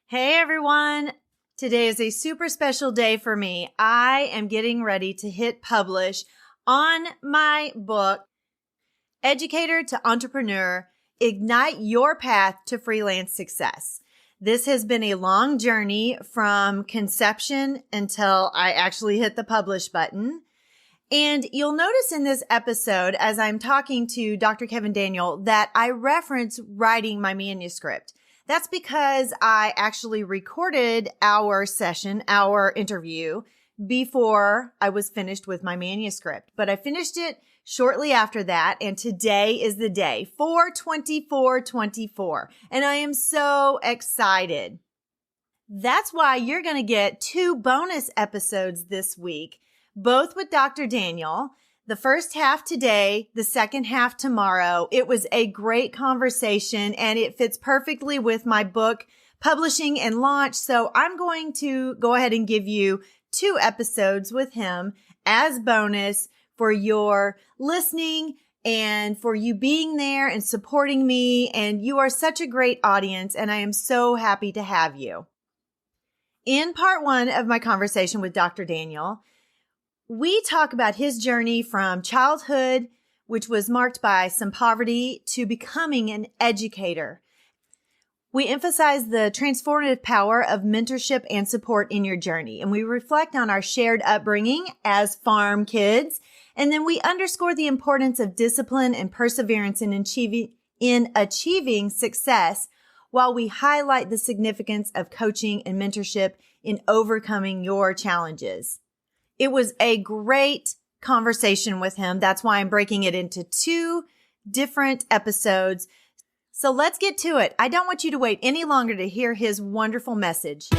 Hey everyone. Today is a super special day for me. I am getting ready to hit publish on my book, Educator to Entrepreneur, Ignite Your Path to Freelance Success. This has been a long journey from conception until I actually hit the publish button. And you'll notice in this episode, as I'm talking to Dr. Kevin Daniel, that I reference writing my manuscript. That's because I actually recorded our interview, before I was finished with my manuscript. But I finished it shortly after that, and today is the day, 4/24/24, and I am so excited. That's why you're going to get 2 bonus episodes this week, both with Dr. Daniel. The first half today, the second half tomorrow. It was a great conversation and it fits perfectly with my book publishing and launch. So I'm going to go ahead and give you 2 episodes with him as bonus for your listening and for you being there and supporting me. And you are such a great audience, and I am so happy to have you. In part 1 of my conversation with Dr. Daniel, we talk about his journey from childhood, which was marked by some poverty, to becoming an educator. We emphasize the transformative power of mentorship and support in your journey, and we reflect on our shared upbringing as farm kids, and then we underscore the importance of discipline and perseverance in achieving success, while we highlight the significance of coaching and mentorship in overcoming your challenges. It was a great conversation with him. That's why I'm breaking it into 2 different episodes. So let's get to it. I don't want you to wait any longer to hear his wonderful message.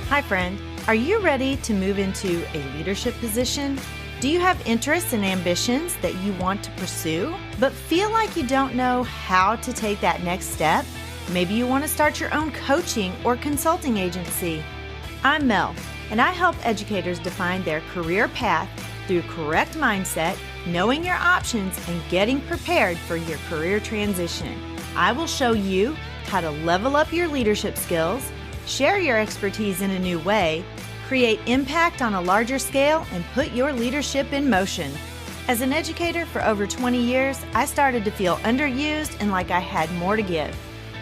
Hi, friend. Are you ready to move into a leadership position? Do you have interests and ambitions that you want to pursue, but feel like you don't know how to take that next step? Maybe you want to start your own coaching or consulting agency. I'm Mel, and I help educators define their career path through correct mindset, knowing your options, and getting prepared for your career transition. I will show you how to level up your leadership skills, share your expertise in a new way, create impact on a larger scale, and put your leadership in motion. As an educator for over 20 years, I started to feel underused and like I had more to give.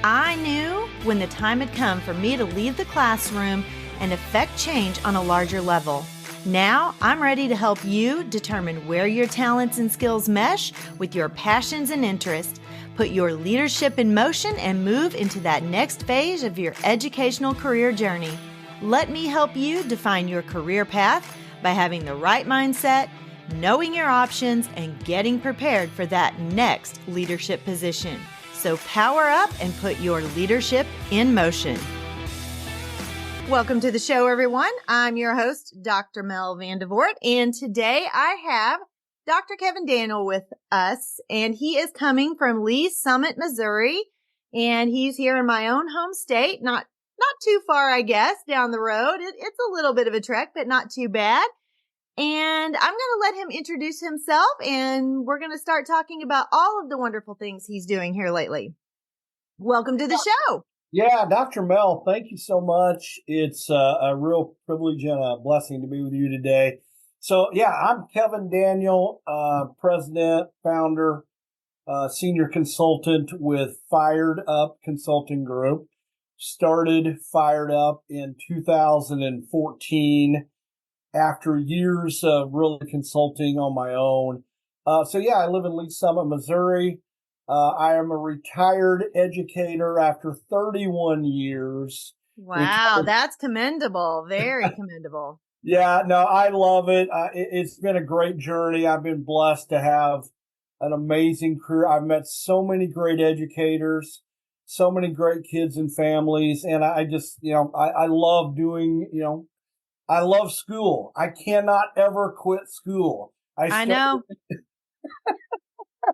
I knew when the time had come for me to leave the classroom and affect change on a larger level. Now, I'm ready to help you determine where your talents and skills mesh with your passions and interests. Put your leadership in motion and move into that next phase of your educational career journey. Let me help you define your career path by having the right mindset, knowing your options, and getting prepared for that next leadership position. So power up and put your leadership in motion. Welcome to the show, everyone. I'm your host, Dr. Mel Vandevort, and today I have Dr. Kevin Daniel with us, and he is coming from Lee's Summit, Missouri, and he's here in my own home state, not too far, I guess, down the road. It's a little bit of a trek, but not too bad. And I'm going to let him introduce himself, and we're going to start talking about all of the wonderful things he's doing here lately. Welcome to the show. Yeah, Dr. Mel, thank you so much. It's a real privilege and a blessing to be with you today. So, yeah, I'm Kevin Daniel, president, founder, senior consultant with Fired Up Consulting Group. Started Fired Up in 2014 after years of really consulting on my own. So, yeah, I live in Lee's Summit, Missouri. I am a retired educator after 31 years. Wow, that's commendable. Very commendable. Yeah, no, I love it. It's been a great journey. I've been blessed to have an amazing career. I've met so many great educators, so many great kids and families. And I just, I love doing, I love school. I cannot ever quit school. I know.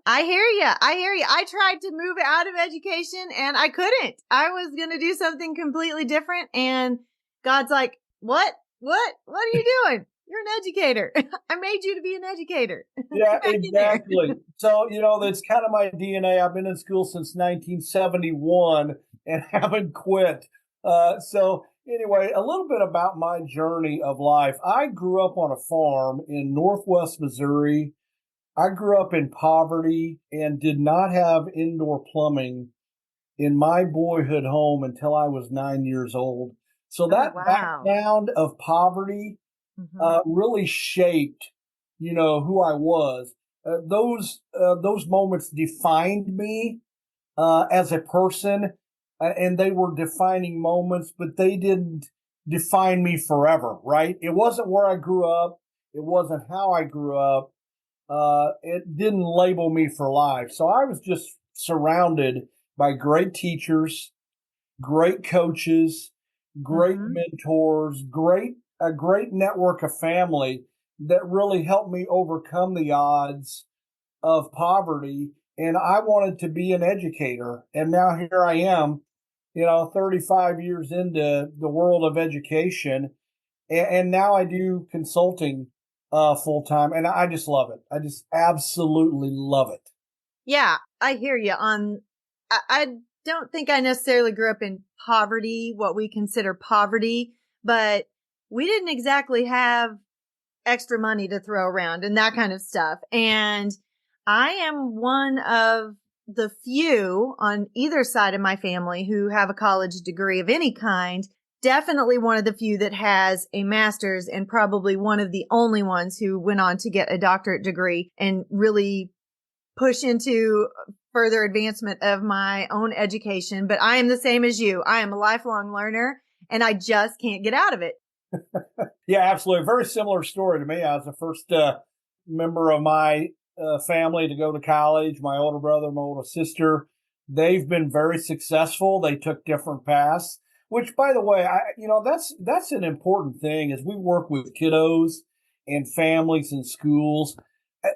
I hear you. I tried to move out of education and I couldn't. I was going to do something completely different. And God's like, what? What are you doing? You're an educator. I made you to be an educator. Yeah, Get back in there. exactly. So, that's kind of my DNA. I've been in school since 1971 and haven't quit. So, anyway, a little bit about my journey of life. I grew up on a farm in Northwest Missouri. I grew up in poverty and did not have indoor plumbing in my boyhood home until I was 9 years old. So Oh, that wow. background of poverty Hmm. really shaped, who I was. Those moments defined me as a person, and they were defining moments, but they didn't define me forever. Right? It wasn't where I grew up. It wasn't how I grew up. It didn't label me for life. So I was just surrounded by great teachers, great coaches, great Hmm. mentors, a great network of family that really helped me overcome the odds of poverty. And I wanted to be an educator. And now here I am, 35 years into the world of education. And now I do consulting full time. And I just love it. I just absolutely love it. Yeah, I hear you I don't think I necessarily grew up in poverty, what we consider poverty, but we didn't exactly have extra money to throw around and that kind of stuff. And I am one of the few on either side of my family who have a college degree of any kind. Definitely one of the few that has a master's, and probably one of the only ones who went on to get a doctorate degree and really push into further advancement of my own education. But I am the same as you. I am a lifelong learner and I just can't get out of it. Yeah, absolutely. Very similar story to me. I was the first member of my family to go to college. My older brother, my older sister, they've been very successful. They took different paths, which, by the way, that's an important thing as we work with kiddos and families and schools.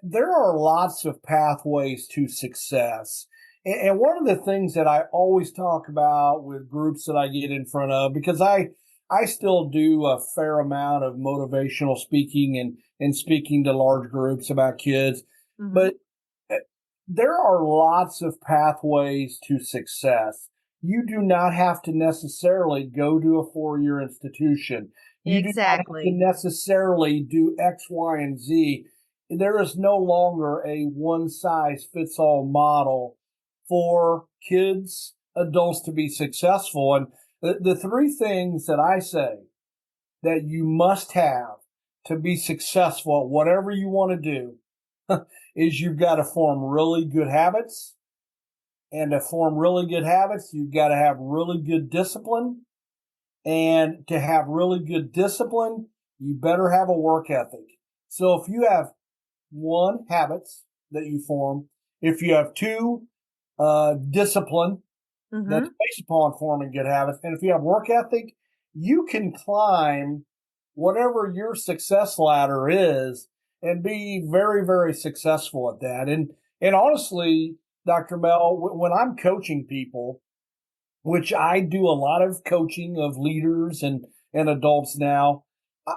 There are lots of pathways to success. And one of the things that I always talk about with groups that I get in front of, because I still do a fair amount of motivational speaking and speaking to large groups about kids. Mm-hmm. But there are lots of pathways to success. You do not have to necessarily go to a 4-year institution. You do not have to Exactly. necessarily do X, Y, and Z. There is no longer a one size fits all model for kids, adults to be successful. And the three things that I say that you must have to be successful at whatever you want to do is you've got to form really good habits. And to form really good habits, you've got to have really good discipline. And to have really good discipline, you better have a work ethic. So if you have one, habits that you form, if you have two, discipline, that's Mm-hmm. based upon forming good habits. And if you have work ethic, you can climb whatever your success ladder is and be very, very successful at that. And honestly, Dr. Mel, when I'm coaching people, which I do a lot of coaching of leaders and adults now,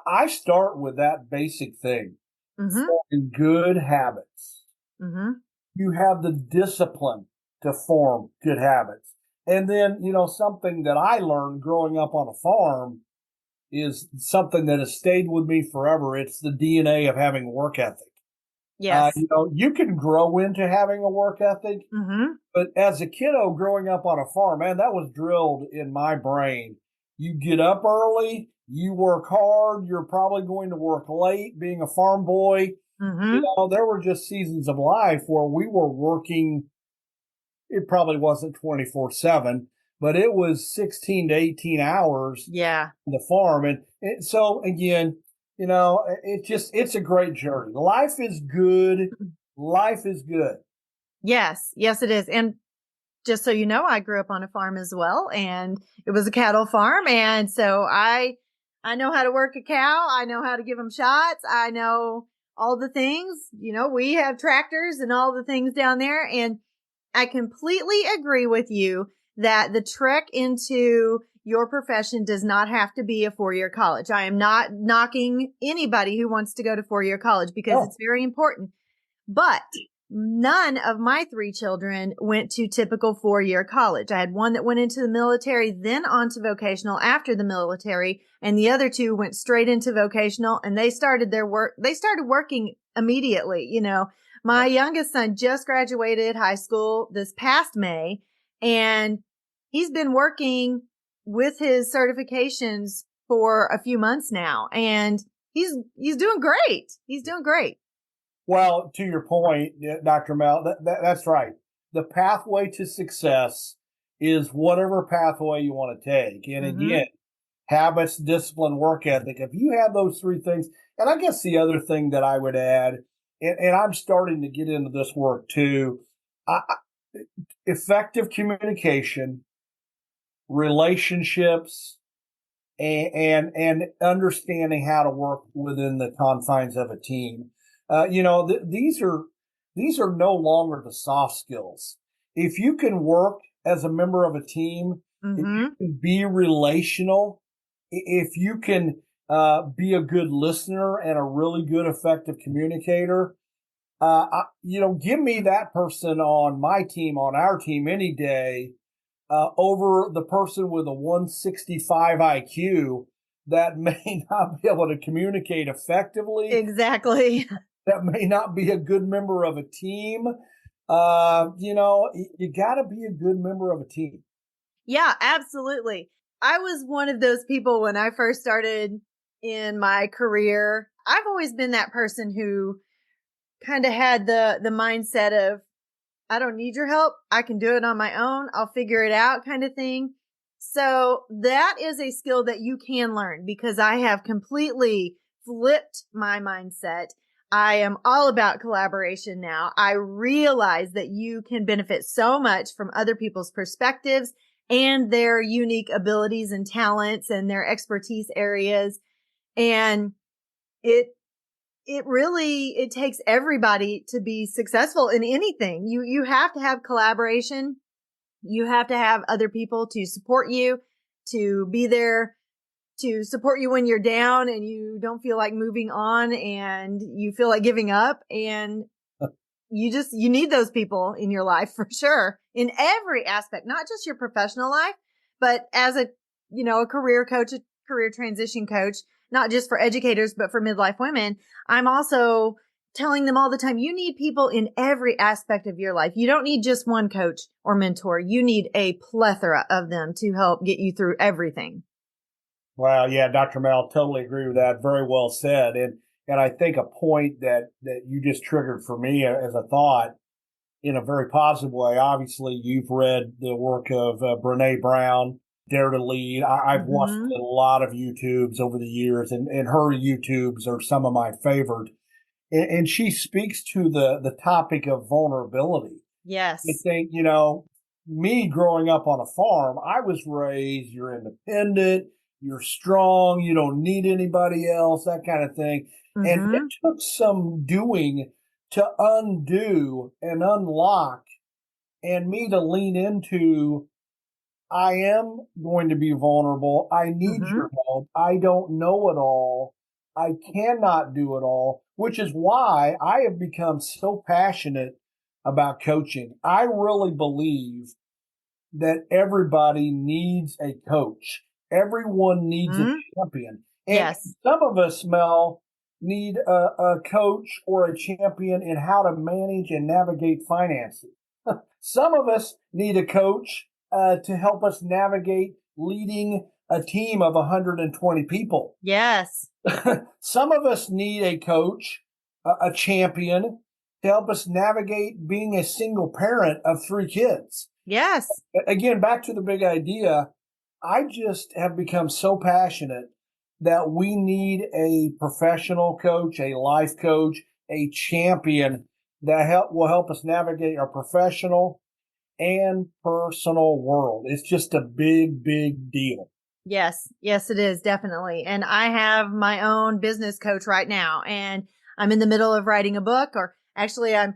I start with that basic thing, Mm-hmm. forming good habits. Mm-hmm. You have the discipline to form good habits. And then, something that I learned growing up on a farm is something that has stayed with me forever. It's the DNA of having work ethic. Yes. You can grow into having a work ethic, Mm-hmm. but as a kiddo growing up on a farm, man, that was drilled in my brain. You get up early, you work hard, you're probably going to work late being a farm boy. Mm-hmm. There were just seasons of life where we were working. It probably wasn't 24/7, but it was 16 to 18 hours Yeah. on the farm. And so again, it's a great journey. Life is good. Life is good. Yes. Yes, it is. And just so you know, I grew up on a farm as well, and it was a cattle farm. And so I know how to work a cow. I know how to give them shots. I know all the things, we have tractors and all the things down there. And I completely agree with you that the trek into your profession does not have to be a 4-year college. I am not knocking anybody who wants to go to 4-year college because it's very important. But none of my 3 children went to typical 4-year college. I had one that went into the military, then on to vocational after the military, and the other 2 went straight into vocational, and they started their work. They started working immediately. You know, my youngest son just graduated high school this past May, and he's been working with his certifications for a few months now, and he's doing great. He's doing great. Well, to your point, Dr. Mel, that's right. The pathway to success is whatever pathway you want to take. And again, habits, discipline, work ethic. If you have those 3 things, and I guess the other thing that I would add, and I'm starting to get into this work too, effective communication, relationships, and understanding how to work within the confines of a team. These are no longer the soft skills. If you can work as a member of a team, if you can be relational, if you can be a good listener and a really good, effective communicator, give me that person on my team, on our team any day, over the person with a 165 IQ that may not be able to communicate effectively. Exactly. That may not be a good member of a team. You got to be a good member of a team. Yeah, absolutely. I was one of those people when I first started in my career. I've always been that person who kind of had the mindset of, I don't need your help. I can do it on my own. I'll figure it out kind of thing. So that is a skill that you can learn because I have completely flipped my mindset. I am all about collaboration now. I realize that you can benefit so much from other people's perspectives and their unique abilities and talents and their expertise areas. And it takes everybody to be successful in anything. You have to have collaboration. You have to have other people to support you, to be there to support you when you're down and you don't feel like moving on and you feel like giving up. And you need those people in your life for sure in every aspect, not just your professional life, but as a career coach, a career transition coach, not just for educators, but for midlife women. I'm also telling them all the time, you need people in every aspect of your life. You don't need just one coach or mentor. You need a plethora of them to help get you through everything. Wow. Yeah, Dr. Mel, totally agree with that. Very well said. And I think a point that you just triggered for me as a thought in a very positive way. Obviously, you've read the work of Brene Brown, Dare to Lead. I've watched a lot of YouTubes over the years, and her YouTubes are some of my favorite. And she speaks to the topic of vulnerability. Yes. I think, me growing up on a farm, I was raised, you're independent, you're strong, you don't need anybody else, that kind of thing. And it took some doing to undo and unlock and me to lean into, I am going to be vulnerable. I need your help. I don't know it all. I cannot do it all, which is why I have become so passionate about coaching. I really believe that everybody needs a coach. Everyone needs a champion. And some of us, Mel, need a coach or a champion in how to manage and navigate finances. Some of us need a coach to help us navigate leading a team of 120 people. Yes. Some of us need a coach, a champion, to help us navigate being a single parent of 3 kids. Yes. Again, back to the big idea, I just have become so passionate that we need a professional coach, a life coach, a champion that will help us navigate our professional and personal world. It's just a big, big deal. Yes. Yes, it is. Definitely. And I have my own business coach right now, and I'm in the middle of writing a book, or actually I'm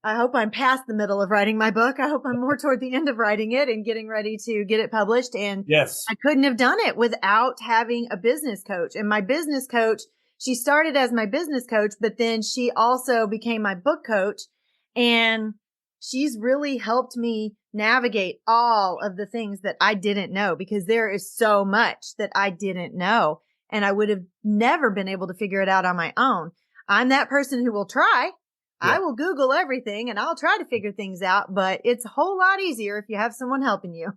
I hope I'm past the middle of writing my book. I hope I'm more toward the end of writing it and getting ready to get it published. And Yes. I couldn't have done it without having a business coach. And my business coach, she started as my business coach, but then she also became my book coach. And she's really helped me navigate all of the things that I didn't know, because there is so much that I didn't know. And I would have never been able to figure it out on my own. I'm that person who will try. Yeah. I will Google everything and I'll try to figure things out, but it's a whole lot easier if you have someone helping you.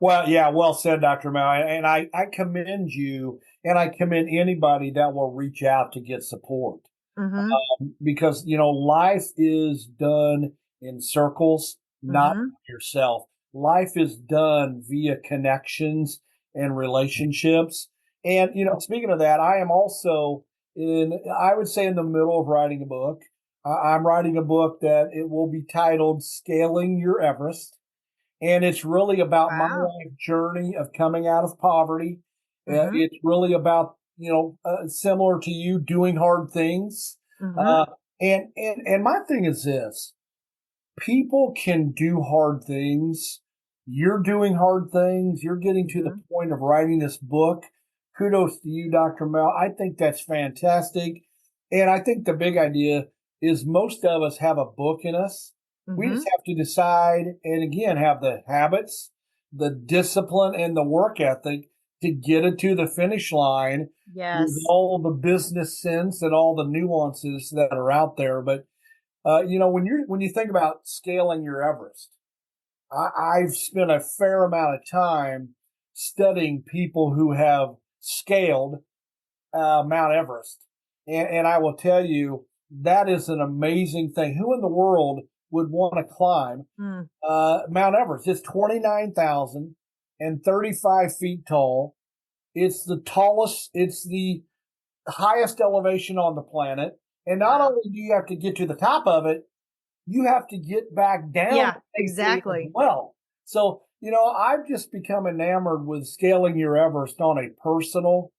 Well, yeah, well said, Dr. Mel. And I commend you, and I commend anybody that will reach out to get support. Mm-hmm. Because, life is done in circles, not Mm-hmm. yourself. Life is done via connections and relationships. And, speaking of that, I am also I would say, in the middle of writing a book. I'm writing a book that it will be titled Scaling Your Everest. And it's really about my Wow. life journey of coming out of poverty. Mm-hmm. It's really about, similar to you, doing hard things. Mm-hmm. Uh, and my thing is this: people can do hard things. You're doing hard things. You're getting to the Mm-hmm. point of writing this book. Kudos to you, Dr. Mel. I think that's fantastic. And I think the big idea is most of us have a book in us. We Mm-hmm. just have to decide and again have the habits, the discipline, and the work ethic to get it to the finish line with Yes. all the business sense and all the nuances that are out there. But when you think about scaling your Everest, I've spent a fair amount of time studying people who have scaled Mount Everest, and I will tell you that is an amazing thing. Who in the world would want to climb Mm. Mount Everest? It's 29,035 feet tall. It's the tallest. It's the highest elevation on the planet. And not Wow. only do you have to get to the top of it, you have to get back down Yeah, safely as exactly. well. So, I've just become enamored with scaling your Everest on a personal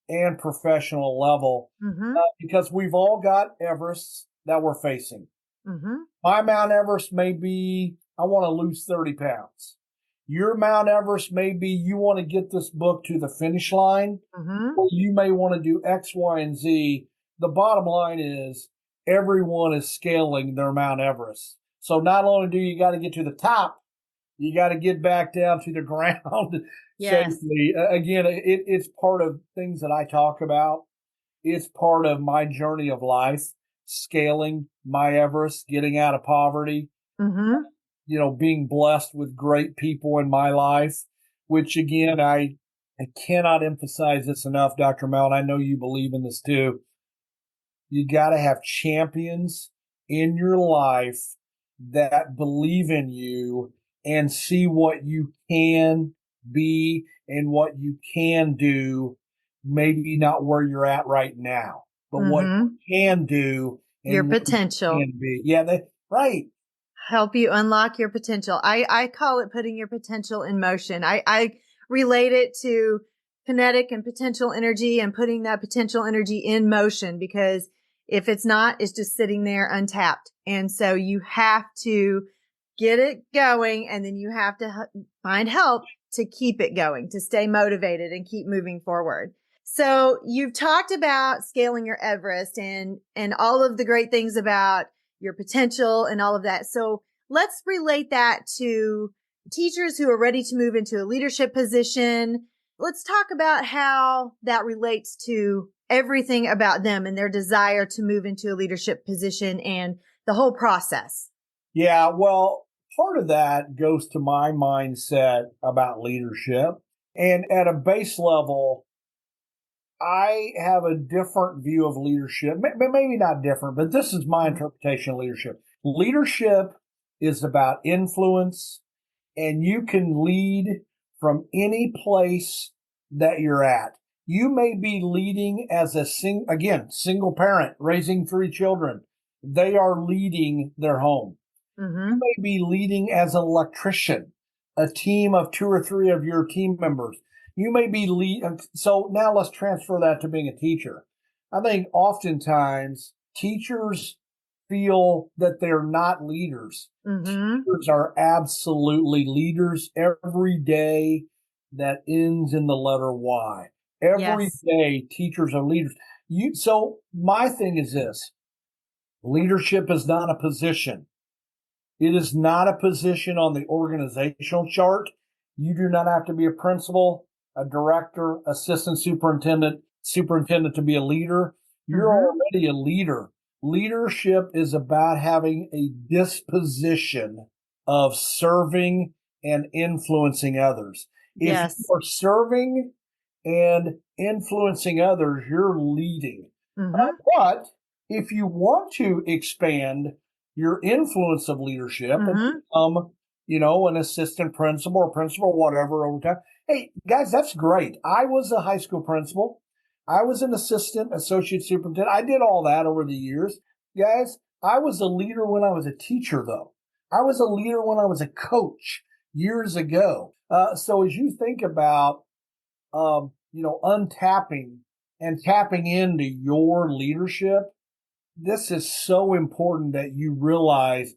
and professional level Mm-hmm. because we've all got Everests that we're facing. Mm-hmm. My Mount Everest may be, I want to lose 30 pounds. Your Mount Everest may be, you want to get this book to the finish line, Mm-hmm. or you may want to do X, Y, and Z. The bottom line is everyone is scaling their Mount Everest. So not only do you got to get to the top, you got to get back down to the ground Yes. safely. Again, it's part of things that I talk about. It's part of my journey of life, scaling my Everest, getting out of poverty, Mm-hmm. being blessed with great people in my life, which again, I cannot emphasize this enough, Dr. Mel, and I know you believe in this too. You got to have champions in your life that believe in you and see what you can be and what you can do. Maybe not where you're at right now, but what Mm-hmm. you can do Your and what you potential. can be. Yeah, right. Help you unlock your potential. I call it putting your potential in motion. I relate it to kinetic and potential energy and putting that potential energy in motion, because if it's not, it's just sitting there untapped. And so you have to get it going, and then you have to find help to keep it going, to stay motivated and keep moving forward. So you've talked about scaling your Everest and all of the great things about your potential and all of that. So let's relate that to teachers who are ready to move into a leadership position. Let's talk about how that relates to everything about them and their desire to move into a leadership position and the whole process. Yeah, well, part of that goes to my mindset about leadership. And at a base level, I have a different view of leadership. Maybe not different, but this is my interpretation of leadership. Leadership is about influence, and you can lead from any place that you're at. You may be leading as a single parent raising three children. They are leading their home. You Mm-hmm. may be leading as an electrician, a team of two or three of your team members. You may be So now let's transfer that to being a teacher. I think oftentimes teachers feel that they're not leaders. Mm-hmm. Teachers are absolutely leaders every day. That ends in the letter Y. Every Yes. day, teachers are leaders. So my thing is this: leadership is not a position. It is not a position on the organizational chart. You do not have to be a principal, a director, assistant superintendent to be a leader. You're Mm-hmm. already a leader. Leadership is about having a disposition of serving and influencing others. If you Yes. are serving and influencing others, you're leading. Mm-hmm. But if you want to expand your influence of leadership and Mm-hmm. become, an assistant principal or principal, whatever, over time. Hey, guys, that's great. I was a high school principal. I was an assistant, associate superintendent. I did all that over the years. Guys, I was a leader when I was a teacher, though. I was a leader when I was a coach years ago. So as you think about, untapping and tapping into your leadership, this is so important that you realize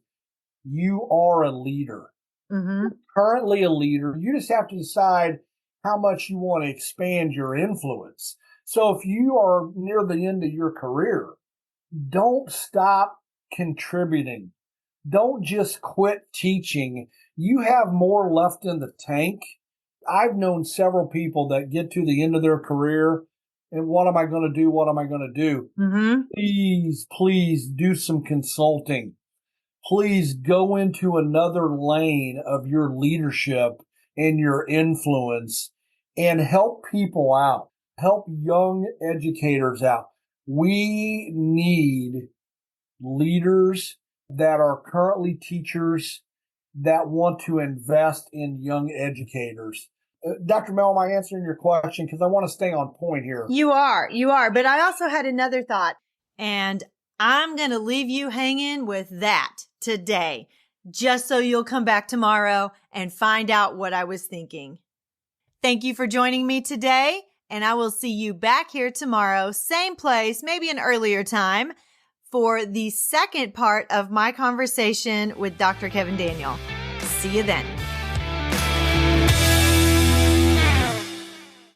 you are a leader. Mm-hmm. You're currently a leader. You just have to decide how much you want to expand your influence. So if you are near the end of your career, don't stop contributing. Don't just quit teaching. You have more left in the tank. I've known several people that get to the end of their career and what am I going to do? What am I going to do? Mm-hmm. Please do some consulting. Please go into another lane of your leadership and your influence and help people out. Help young educators out. We need leaders that are currently teachers that want to invest in young educators. Dr. Mel, am I answering your question? Because I want to stay on point here. You are. But I also had another thought, and I'm going to leave you hanging with that today, just so you'll come back tomorrow and find out what I was thinking. Thank you for joining me today, and I will see you back here tomorrow, same place, maybe an earlier time, for the second part of my conversation with Dr. Kevin Daniel. See you then.